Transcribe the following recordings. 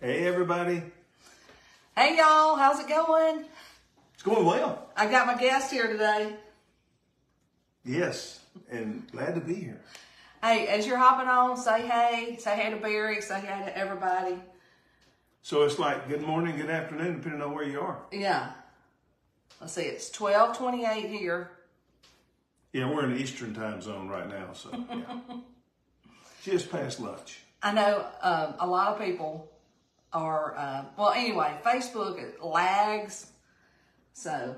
Hey, everybody. Hey, y'all. How's it going? It's going well. I got my guest here today. Yes, and glad to be here. Hey, as you're hopping on, say hey. Say hey to Barry. Say hey to everybody. So it's like good morning, good afternoon, depending on where you are. Yeah. Let's see. It's 12:28 here. Yeah, we're in the Eastern time zone right now, so yeah. Just past lunch. I know a lot of people are, well, anyway, Facebook lags. So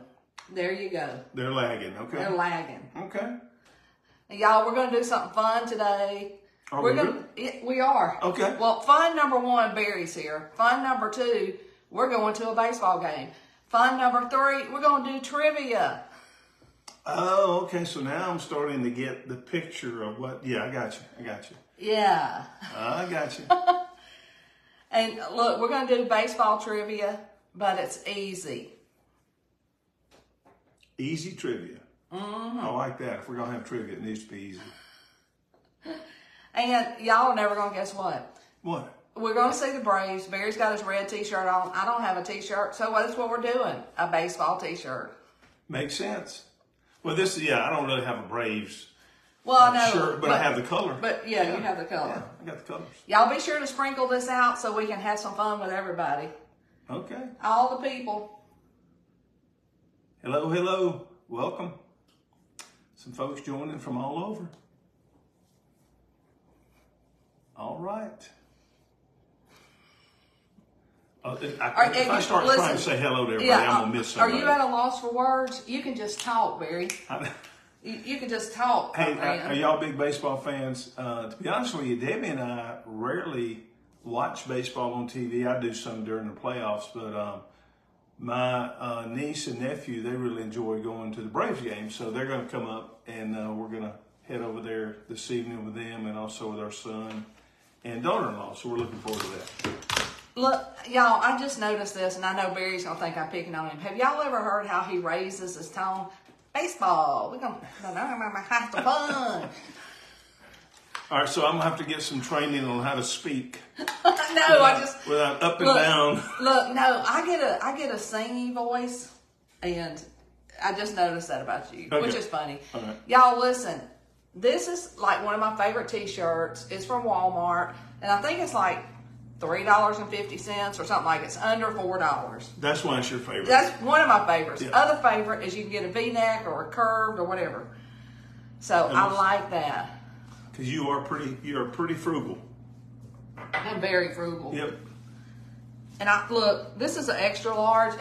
there you go. They're lagging, okay? They're lagging. Okay. And y'all, we're going to do something fun today. Are we're we gonna, we are. Okay. Well, fun number one, Barry's here. Fun number two, we're going to a baseball game. Fun number three, we're going to do trivia. Oh, okay. So now I'm starting to get the picture of what. Yeah, I got you. Yeah. I got you. And look, we're going to do baseball trivia, but it's easy. Easy trivia. Mm-hmm. I like that. If we're going to have trivia, it needs to be easy. And y'all are never going to guess what? What? We're going to see the Braves. Barry's got his red t-shirt on. I don't have a t-shirt, so that's what we're doing, a baseball t-shirt. Makes sense. Well, I don't really have a Braves shirt, but I have the color. But yeah, you have the color. Yeah, I got the colors. Y'all be sure to sprinkle this out so we can have some fun with everybody. Okay. All the people. Hello, hello. Welcome. Some folks joining from all over. All right. If I start trying to say hello to everybody, I'm going to miss somebody. Are you at a loss for words? You can just talk, Barry. You can just talk. Hey, are y'all big baseball fans? To be honest with you, Debbie and I rarely watch baseball on TV. I do some during the playoffs, but my niece and nephew, they really enjoy going to the Braves game. So they're going to come up, and we're going to head over there this evening with them and also with our son and daughter-in-law. So we're looking forward to that. Look, y'all, I just noticed this, and I know Barry's going to think I'm picking on him. Have y'all ever heard how he raises his tone? Baseball, we're going to have some fun. All right, so I'm going to have to get some training on how to speak. Without up and down. Look, no, I get a singing voice, and I just noticed that about you, which is funny. All right. Y'all, listen, this is like one of my favorite t-shirts. It's from Walmart, and I think it's like $3.50 or something like it. It's under $4. That's why it's your favorite. That's one of my favorites. Yeah. Other favorite is you can get a V-neck or a curved or whatever. So I like that. Because you are pretty frugal. I'm very frugal. Yep. And look, this is an extra large.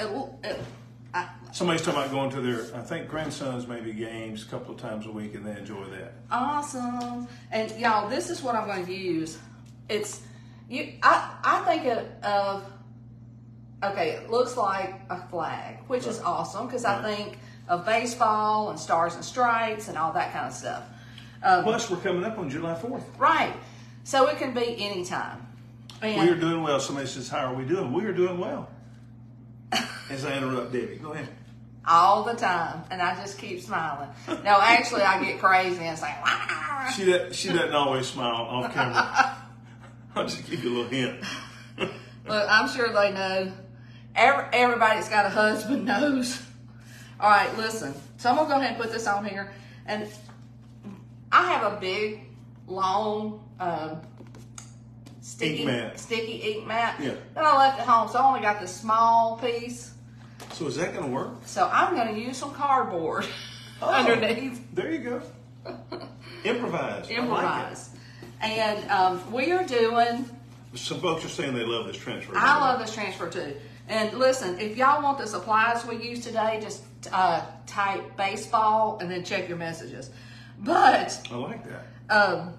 Somebody's talking about going to their, I think, grandsons maybe games a couple of times a week, and they enjoy that. Awesome. And y'all, this is what I'm going to use. I think of, okay, it looks like a flag, which is awesome because I think of baseball and stars and stripes and all that kind of stuff. Plus, we're coming up on July 4th. Right. So it can be any time. And we are doing well. Somebody says, how are we doing? We are doing well. As I interrupt Debbie. Go ahead. All the time. And I just keep smiling. No, actually, I get crazy and say, wow. She doesn't always smile off camera. I'll just give you a little hint. Look, I'm sure they know. Everybody that's got a husband knows. All right, listen. So I'm going to go ahead and put this on here. And I have a big, long, sticky ink mat that I left at home. So I only got this small piece. So is that going to work? So I'm going to use some cardboard underneath. There you go. Improvise. Improvise. And we are doing... Some folks are saying they love this transfer. I love this transfer too. And listen, if y'all want the supplies we use today, just type baseball and then check your messages. But... I like that.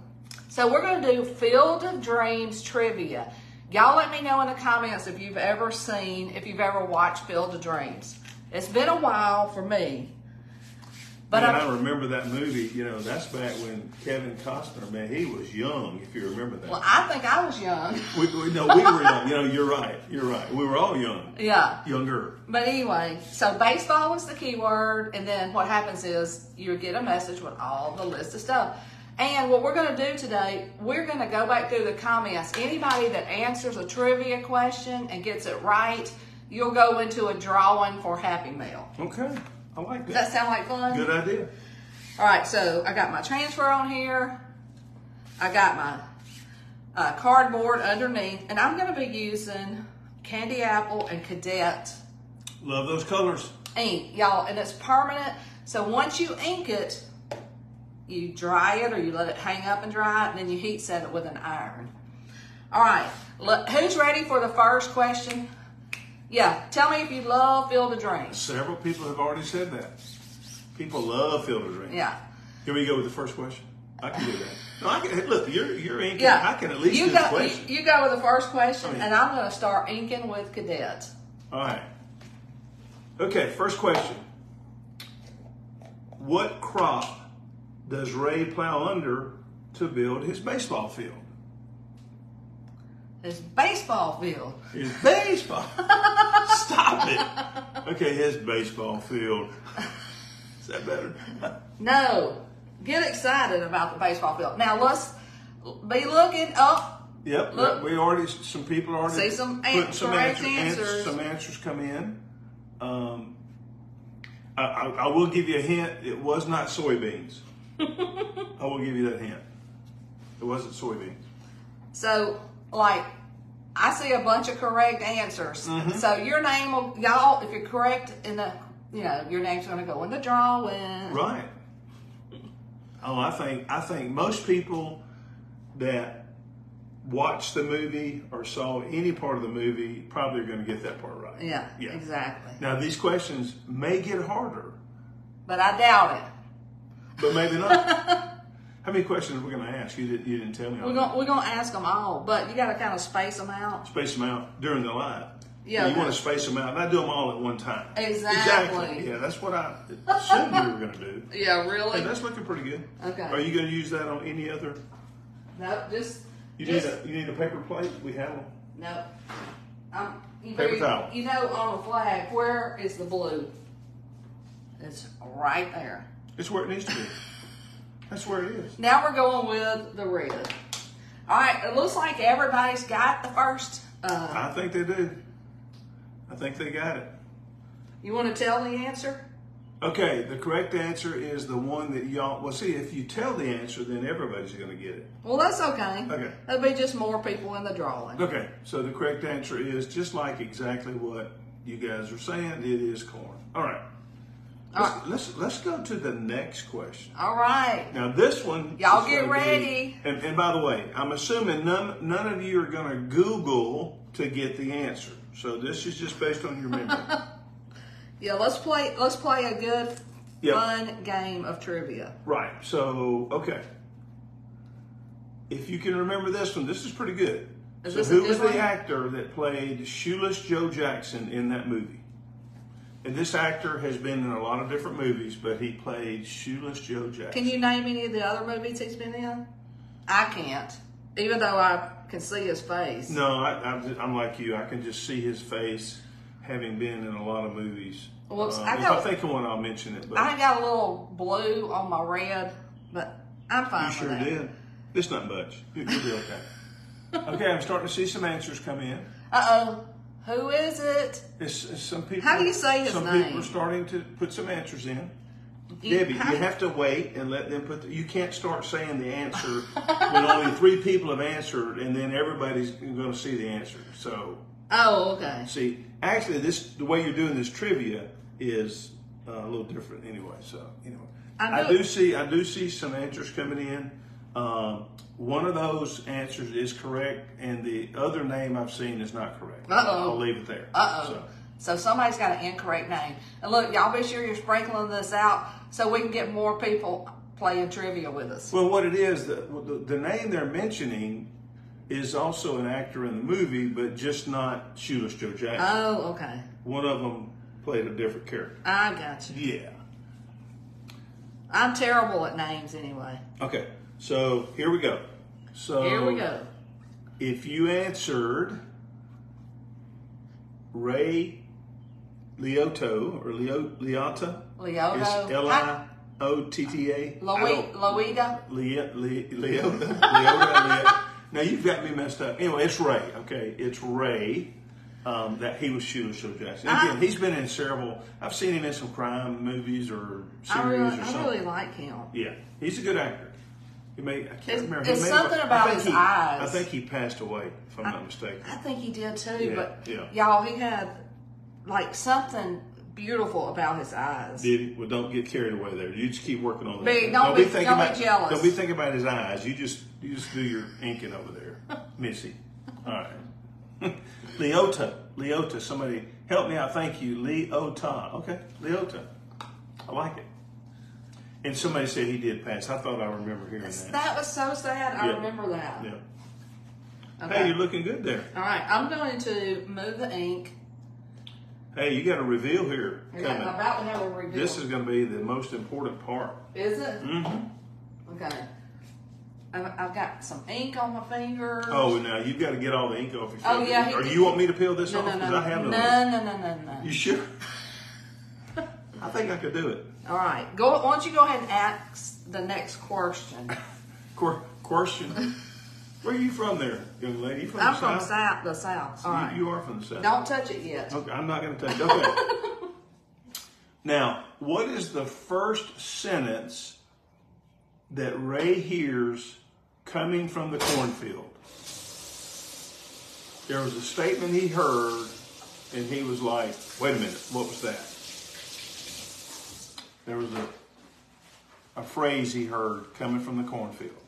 So we're going to do Field of Dreams trivia. Y'all let me know in the comments if you've ever watched Field of Dreams. It's been a while for me. But I remember that movie, that's back when Kevin Costner, man, he was young, if you remember that. Well, I think I was young. we were young. You're right. We were all young. Yeah. Younger. But anyway, so baseball is the key word, and then what happens is you get a message with all the list of stuff. And what we're going to do today, we're going to go back through the comments. Anybody that answers a trivia question and gets it right, you'll go into a drawing for Happy Meal. Okay, I like that. Does that sound like fun? Good idea. All right, so I got my transfer on here. I got my cardboard underneath, and I'm going to be using Candy Apple and Cadet Love those colors. ink, y'all, and it's permanent. So once you ink it, you dry it or you let it hang up and dry it, and then you heat set it with an iron. All right, who's ready for the first question? Yeah, tell me if you love Field of Dreams. Several people have already said that. People love Field of Dreams. Yeah. Here we go with the first question. I can do that. No, I can. Look, you're inking. Yeah. I can at least do the question. You go with the first question, and I'm going to start inking with Cadet. All right. Okay, first question. What crop does Ray plow under to build his baseball field? His baseball field. His baseball. Stop it. Okay, his baseball field. Is that better? No. Get excited about the baseball field. Now let's be looking up. Yep. Look. We already. Some people already See some putting some correct answers. Some answers come in. I will give you a hint. It was not soybeans. I will give you that hint. It wasn't soybeans. So, like, I see a bunch of correct answers. Mm-hmm. So your name will, y'all, if you're correct in the, your name's going to go in the drawing. Right. Oh, I think most people that watched the movie or saw any part of the movie probably are going to get that part right. Yeah, exactly. Now, these questions may get harder. But I doubt it. But maybe not. How many questions are we going to ask? You didn't tell me. We're going to ask them all, but you got to kind of space them out. Space them out during the live. Yeah. You want to space them out, not do them all at one time. Exactly. Yeah, that's what I assumed you were going to do. Yeah, really? Hey, that's looking pretty good. Okay. Are you going to use that on any other? Nope, just. You need a paper plate? We have them. Nope. Paper towel. On the flag, where is the blue? It's right there. It's where it needs to be. That's where it is. Now we're going with the red. All right, it looks like everybody's got the first. I think they do. I think they got it. You want to tell the answer? Okay, the correct answer is the one that y'all. Well, see, if you tell the answer, then everybody's going to get it. Well, that's okay. Okay. There'll be just more people in the drawing. Okay, so the correct answer is just like exactly what you guys are saying. It is corn. All right. Let's go to the next question. All right. Now this one, y'all get ready. And by the way, I'm assuming none of you are going to Google to get the answer. So this is just based on your memory. Yeah, let's play a good, fun game of trivia. Right. So okay, if you can remember this one, this is pretty good. So who was the actor that played Shoeless Joe Jackson in that movie? And this actor has been in a lot of different movies, but he played Shoeless Joe Jackson. Can you name any of the other movies he's been in? I can't, even though I can see his face. No, I'm like you. I can just see his face, having been in a lot of movies. Whoops, if I think of one, I'll mention it. But I got a little blue on my red, but I'm fine with that. You sure did. It's not much. You'll be okay. Okay, I'm starting to see some answers come in. Uh-oh. Who is it? It's some people. How do you say his name? Some people are starting to put some answers in. Debbie, you have to wait and let them put. You can't start saying the answer when only 3 people have answered, and then everybody's going to see the answer. So. Oh, okay. See, actually, the way you're doing this trivia is a little different anyway. So anyway, I do see some answers coming in. One of those answers is correct, and the other name I've seen is not correct. Uh-oh. I'll leave it there. Uh-oh. So somebody's got an incorrect name. And look, y'all be sure you're sprinkling this out so we can get more people playing trivia with us. Well, what it is, the name they're mentioning is also an actor in the movie, but just not Shoeless Joe Jackson. Oh, okay. One of them played a different character. I got you. Yeah. I'm terrible at names anyway. Okay. So here we go. Here we go. If you answered Ray Liotta or Liotta, Liotta. it's Leota. Leota. Now you've got me messed up. Anyway, it's Ray. Okay, it's Ray. That he was shooting Show Jackson. Again, he's been in several. I've seen him in some crime movies or series or something. I really like him. Yeah, he's a good actor. I can't remember. It's something about his eyes. I think he passed away, if I'm not mistaken. I think he did too. Yeah, but yeah. y'all, he had like something beautiful about his eyes. Did he? Well, don't get carried away there. You just keep working on that. Don't be jealous. Don't be thinking about his eyes. You just do your inking over there, Missy. All right. Leota. Somebody help me out. Thank you. Leota. Okay. Leota. I like it. And somebody said he did pass. I thought I remember hearing that. That was so sad. I remember that. Yeah. Okay. Hey, you're looking good there. All right. I'm going to move the ink. Hey, you got a reveal here coming. I'm about to have a reveal. This is going to be the most important part. Is it? Mm-hmm. Okay. I've got some ink on my fingers. Oh, now you've got to get all the ink off your fingers. Oh, yeah. Or you want me to peel this off? No. I have No. You sure? I think I could do it. All right. Why don't you go ahead and ask the next question? Question? Where are you from there, young lady? You from I'm the from South? the South. So All right. You are from the South. Don't touch it yet. Okay, I'm not going to touch it. Okay. Now, what is the first sentence that Ray hears coming from the cornfield? There was a statement he heard, and he was like, wait a minute, what was that? There was a phrase he heard coming from the cornfield.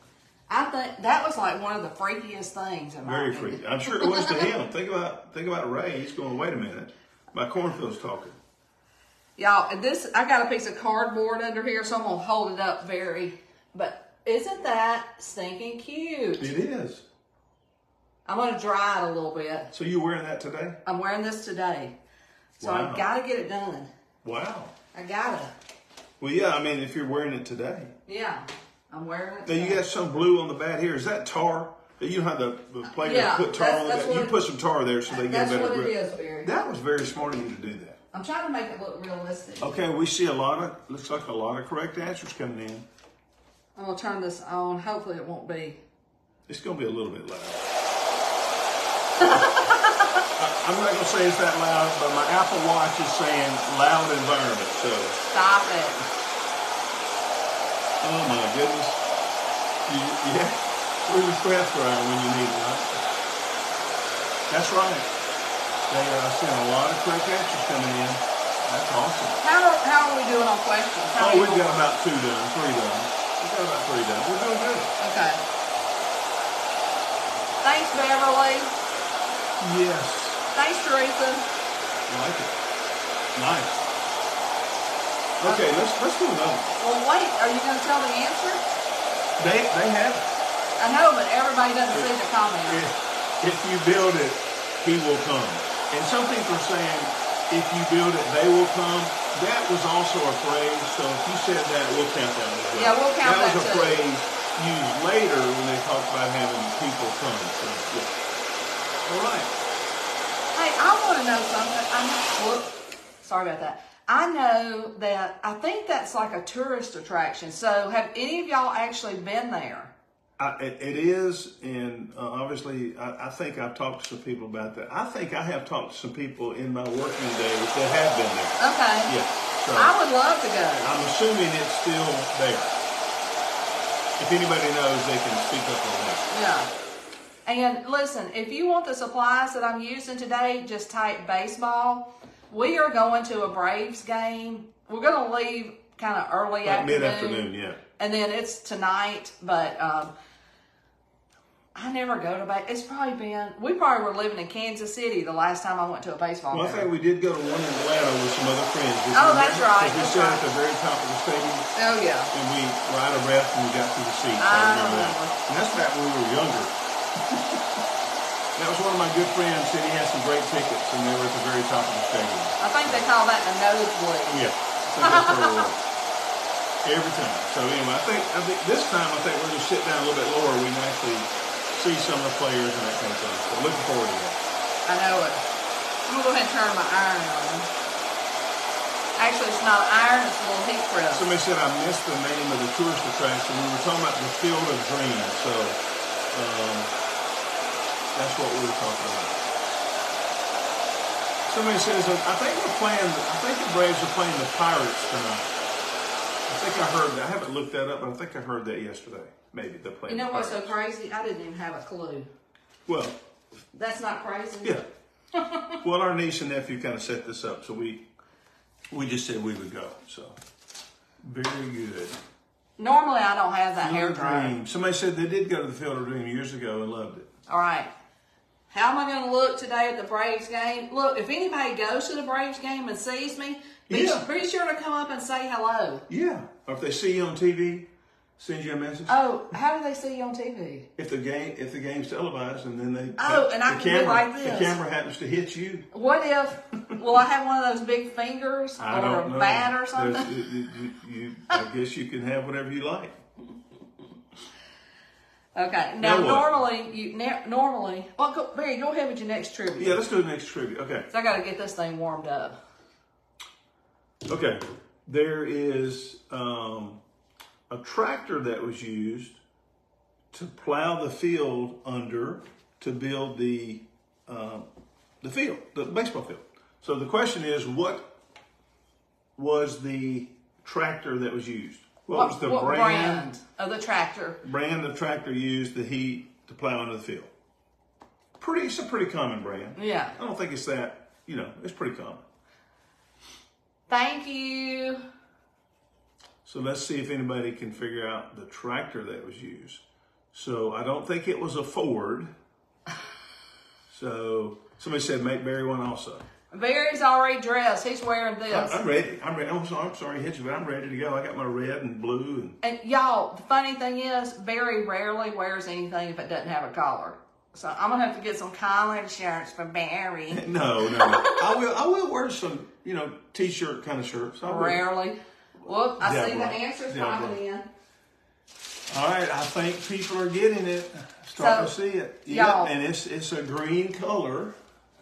I think that was like one of the freakiest things in my Very opinion. freaky. I'm sure it was to him. Think about Ray. He's going, wait a minute. My cornfield's talking. Y'all, I got a piece of cardboard under here, so I'm going to hold it up but isn't that stinking cute? It is. I'm going to dry it a little bit. So you're wearing that today? I'm wearing this today. So Wow. I've got to get it done. Wow. I got to. Well, yeah, I mean, if you're wearing it today. Yeah, I'm wearing it Now, today. you got some blue on the bat here. Is that tar? You don't have the plate to put tar on that's it. You put some tar there so they get a better grip. That's what it is, Barry. That was very smart of you to do that. I'm trying to make it look realistic. Okay, we see looks like a lot of correct answers coming in. I'm going to turn this on. Hopefully it won't be. It's going to be a little bit loud. I'm not going to say it's that loud, but my Apple Watch is saying loud environment, so. Stop it. Oh my goodness. Yeah. Where's your scratch dryer when you need it, right? That's right. They are seeing a lot of correct answers coming in. That's awesome. How are we doing on questions? We've got about 3 done. We've got about 3 done. We're doing good. Okay. Thanks, Beverly. Yes. Thanks, Teresa. I like it. Nice. Okay, let's do another. Well, wait. Are you going to tell the answer? They have it. I know, but everybody doesn't see the comments. If you build it, he will come. And some people are saying, if you build it, they will come. That was also a phrase, so if you said that, we'll count that as well. Yeah, we'll count that was a too. phrase used later when they talked about having people come. So, yeah. All right. Hey, I want to know something. Sorry about that. I know that, I think that's like a tourist attraction. So have any of y'all actually been there? It is, and obviously, I think I've talked to some people about that. I think I have talked to some people in my working days that have been there. Okay. Yeah. So I would love to go. I'm assuming it's still there. If anybody knows, they can speak up on that. Yeah. And listen, if you want the supplies that I'm using today, just type baseball. We are going to a Braves game. We're going to leave kind of early afternoon. Mid-afternoon, yeah. And then it's tonight, but I never go to it's probably been, we probably were living in Kansas City the last time I went to a baseball game. Well, I think we did go to one in Atlanta with some other friends. Oh, that's right. We sat at the very top of the stadium. Oh, yeah. And we were out of breath and we got to the seats. I remember. And that's back when we were younger. That was one of my good friends said he had some great tickets and they were at the very top of the stadium. I think they call that a nosebleed. Yeah. I think that's what it was. Every time. So anyway, I think this time we're going to sit down a little bit lower. We can actually see some of the players and that kind of thing. So looking forward to that. I know it. I'm going to go ahead and turn my iron on. Actually, it's not iron, it's a little heat press. Somebody said I missed the name of the tourist attraction. We were talking about the Field of Dreams, so that's what we were talking about. Somebody says, I think the Braves are playing the Pirates tonight. I think I heard that. I haven't looked that up, but I think I heard that yesterday. Maybe they're playing the Pirates. You know what's so crazy? I didn't even have a clue. Well. That's not crazy? Yeah. Well, our niece and nephew kind of set this up, so we just said we would go. So, very good. Normally, I don't have that hair dryer. Somebody said they did go to the Field of Dreams years ago and loved it. All right. How am I going to look today at the Braves game? Look, if anybody goes to the Braves game and sees me, be sure to come up and say hello. Yeah. Or if they see you on TV, send you a message. Oh, how do they see you on TV? If the game's televised and then they and I can be like this. The camera happens to hit you. What if? Will I have one of those big fingers or a bat or something? I guess you can have whatever you like. Okay. Now normally, well, Barry, go ahead with your next trivia. Yeah, let's do the next trivia. Okay. So I got to get this thing warmed up. Okay. There is a tractor that was used to plow the field under to build the field, the baseball field. So the question is, what was the tractor that was used? What was the brand of the tractor? Brand of tractor used the heat to plow under the field. It's a pretty common brand. Yeah. I don't think it's that, it's pretty common. Thank you. So let's see if anybody can figure out the tractor that was used. So I don't think it was a Ford. So somebody said make Barry one also. Barry's already dressed. He's wearing this. I'm ready. I'm sorry to hit you, but I'm ready to go. I got my red and blue. And y'all, the funny thing is, Barry rarely wears anything if it doesn't have a collar. So I'm gonna have to get some collared shirts for Barry. No. I will wear some, t-shirt kind of shirts. Rarely. Well, I see the answers popping in. All right, I think people are getting it. Starting to see it. Yeah, and it's a green color.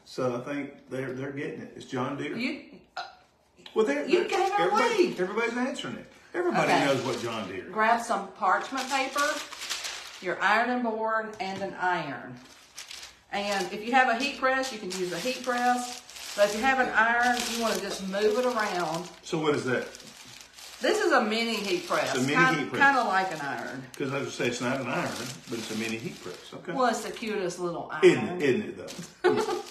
So I think they're getting it. It's John Deere. You gave it away. Everybody's answering it. Everybody knows what John Deere is. Grab some parchment paper, your ironing board, and an iron. And if you have a heat press, you can use a heat press. But if you have an iron, you want to just move it around. So what is that? This is a mini heat press. It's a mini heat press. Kind of like an iron. Because I would say it's not an iron, but it's a mini heat press. Okay. Well, it's the cutest little iron. Isn't it though? Yeah.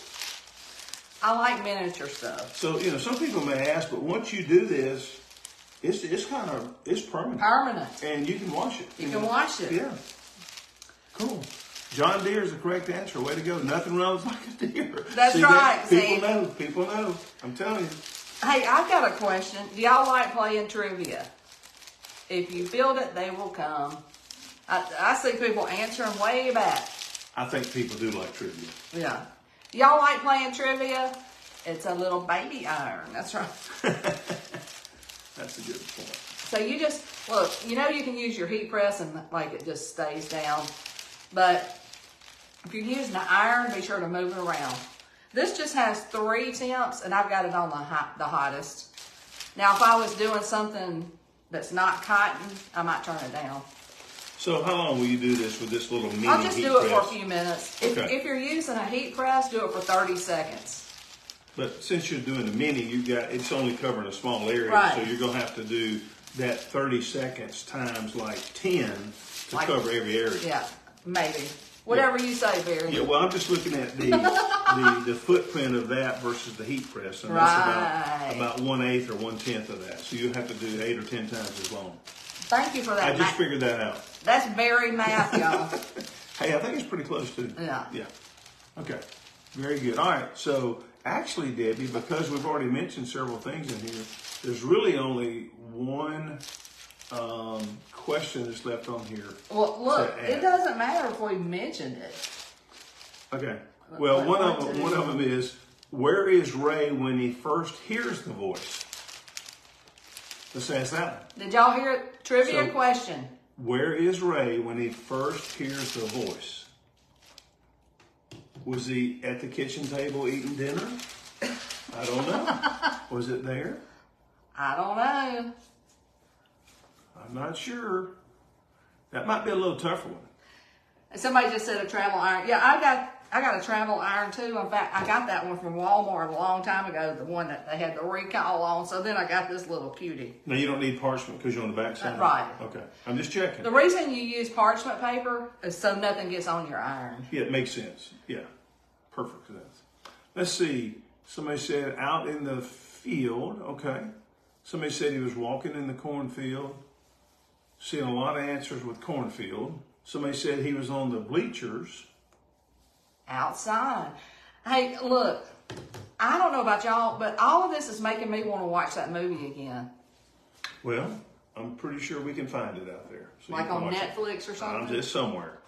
I like miniature stuff. So, some people may ask, but once you do this, it's permanent. Permanent. And you can wash it. You can wash it. Yeah. Cool. John Deere is the correct answer. Way to go. Nothing runs like a deer. That's right. People know. I'm telling you. Hey, I've got a question. Do y'all like playing trivia? If you build it, they will come. I see people answering way back. I think people do like trivia. Yeah. Y'all like playing trivia? It's a little baby iron. That's right. That's a good point. So you just, look, you can use your heat press and it just stays down. But if you're using an iron, be sure to move it around. This just has 3 temps, and I've got it on the hottest. Now, if I was doing something that's not cotton, I might turn it down. So how long will you do this with this little mini heat press? I'll just do it for a few minutes. If you're using a heat press, do it for 30 seconds. But since you're doing the mini, it's only covering a small area, right. So you're going to have to do that 30 seconds times 10 to cover every area. Yeah, maybe. Whatever you say, Barry. Yeah, well, I'm just looking at the footprint of that versus the heat press, and that's about 1/8 or 1/10 of that. So you'll have to do 8 or 10 times as long. Thank you for that. I just figured that out. That's very math, y'all. Hey, I think it's pretty close too. Yeah. Yeah. Okay. Very good. All right. So actually, Debbie, because we've already mentioned several things in here, there's really only one question that's left on here. Well, look, it doesn't matter if we mentioned it. Okay. Well, one of them is, where is Ray when he first hears the voice? Let's ask that one. Did y'all hear it? Trivia question. Where is Ray when he first hears the voice? Was he at the kitchen table eating dinner? I don't know. Was it there? I don't know. I'm not sure. That might be a little tougher one. And somebody just said a travel iron. Yeah, I got a travel iron too. In fact, I got that one from Walmart a long time ago, the one that they had the recall on. So then I got this little cutie. Now, you don't need parchment because you're on the back side? Right. Okay. I'm just checking. The reason you use parchment paper is so nothing gets on your iron. Yeah, it makes sense. Yeah. Perfect sense. Let's see. Somebody said out in the field. Okay. Somebody said he was walking in the cornfield. Seeing a lot of answers with cornfield. Somebody said he was on the bleachers. Outside. Hey, look, I don't know about y'all, but all of this is making me want to watch that movie again. Well, I'm pretty sure we can find it out there. So like on Netflix or something? Just somewhere.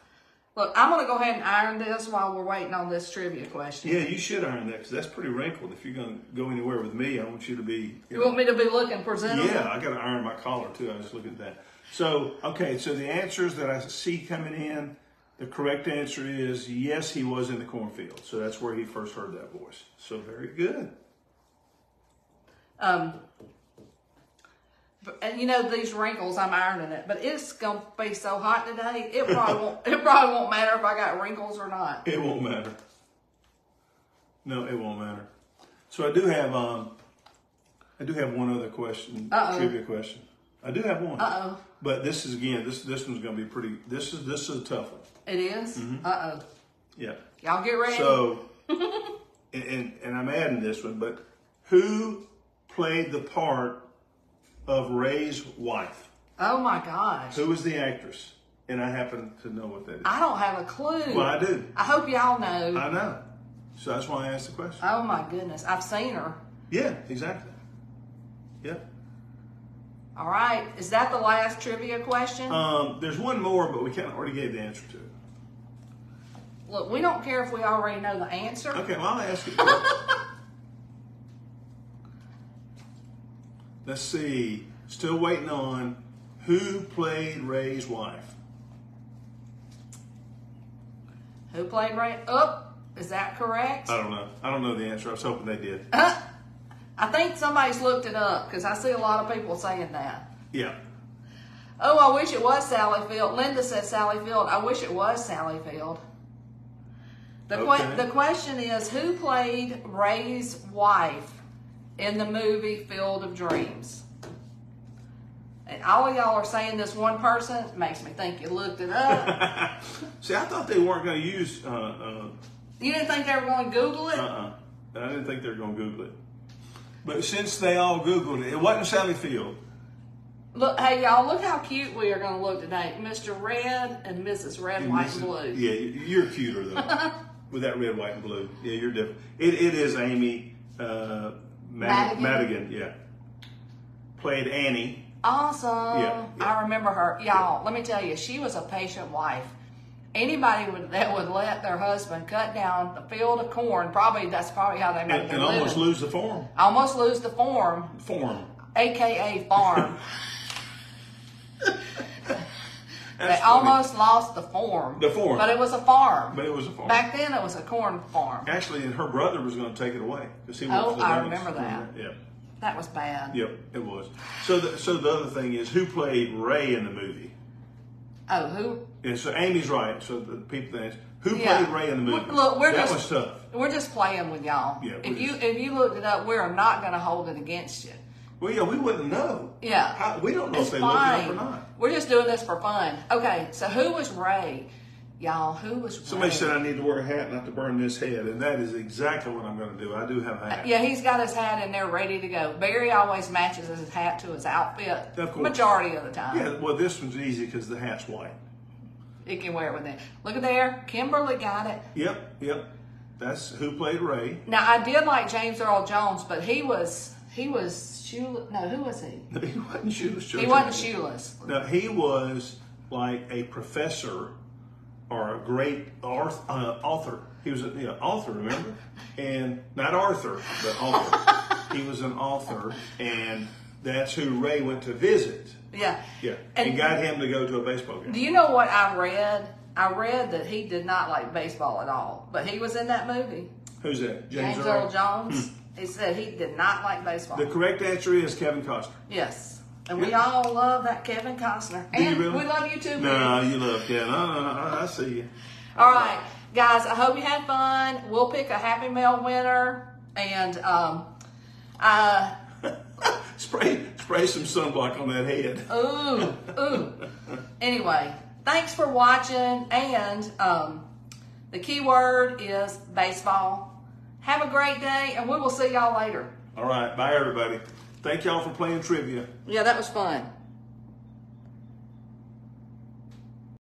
Look, I'm going to go ahead and iron this while we're waiting on this trivia question. Yeah, you should iron that because that's pretty wrinkled. If you're going to go anywhere with me, I want you to be... You want me to be looking presentable? Yeah, I got to iron my collar too. I was just looking at that. So, okay, so the answers that I see coming in, the correct answer is yes, he was in the cornfield. So that's where he first heard that voice. So very good. And you know these wrinkles, I'm ironing it, but it's gonna be so hot today. It probably won't. It probably won't matter if I got wrinkles or not. It won't matter. No, it won't matter. So I do have one other question. Trivia question. I do have one. But this is again. This one's gonna be pretty. This is a tough one. It is. Mm-hmm. Yeah. Y'all get ready. So, and I'm adding this one, but who played the part of Ray's wife? Oh my gosh. Who was the actress? And I happen to know what that is. I don't have a clue. Well, I do. I hope y'all know. I know. So that's why I asked the question. Oh my goodness. I've seen her. Yeah, exactly. Yeah. All right. Is that the last trivia question? There's one more, but we kind of already gave the answer to it. Look, we don't care if we already know the answer. Okay, well, I'll ask it. Let's see. Still waiting on who played Ray's wife. Who played Ray? Oh, is that correct? I don't know. I don't know the answer. I was hoping they did. I think somebody's looked it up because I see a lot of people saying that. Yeah. Oh, I wish it was Sally Field. Linda said Sally Field. I wish it was Sally Field. The question is, who played Ray's wife in the movie Field of Dreams? And all of y'all are saying this one person. It makes me think you looked it up. See, I thought they weren't going to use... You didn't think they were going to Google it? I didn't think they were going to Google it. But since they all Googled it, it wasn't Sally Field. Look, hey, y'all, look how cute we are going to look today. Mr. Red and Mrs. Red, White, and Blue. Yeah, you're cuter, though, with that red, white, and blue. Yeah, you're different. It is Amy Madigan, yeah. Played Annie. Awesome. Yeah. I remember her. Y'all, let me tell you, she was a patient wife. Anybody that would let their husband cut down the field of corn, that's probably how they made their living. And almost lose the farm. Almost lose the farm. AKA farm. They almost lost the farm. The farm. But it was a farm. Back then it was a corn farm. Actually, and her brother was going to take it away. I remember that. Yeah. That was bad. Yep, it was. So the other thing is, who played Ray in the movie? Oh, who? Yeah, so Amy's right. So the people that who played Ray in the movie? Look, that was tough. We're just playing with y'all. Yeah, if you looked it up, we're not going to hold it against you. Well, yeah, we wouldn't know. Yeah. We don't know if they looked it up or not. We're just doing this for fun. Okay, so who was Ray? Y'all, who was Ray? Somebody said I need to wear a hat not to burn this head, and that is exactly what I'm going to do. I do have a hat. Yeah, he's got his hat in there ready to go. Barry always matches his hat to his outfit. Of course. Majority of the time. Yeah, well, this one's easy because the hat's white. You can wear it with it. Look at there. Kimberly got it. Yep. That's who played Ray. Now, I did like James Earl Jones, but he was shoeless. No, who was he? No, he wasn't shoeless. He wasn't shoeless. No, he was like a professor or a great author. He was an author, remember? And not Arthur, but author. He was an author, and that's who Ray went to visit. Yeah. And got him to go to a baseball game. Do you know what I read? I read that he did not like baseball at all, but he was in that movie. Who's that? James Earl Jones. He said he did not like baseball. The correct answer is Kevin Costner. Yes. And we all love that Kevin Costner. Do you And really? we love you too. No, you love Kevin. I see you. All right, guys, I hope you had fun. We'll pick a Happy Mail winner. And Spray some sunblock on that head. ooh. Anyway, thanks for watching. And the key word is baseball. Have a great day, and we will see y'all later. All right. Bye, everybody. Thank y'all for playing trivia. Yeah, that was fun.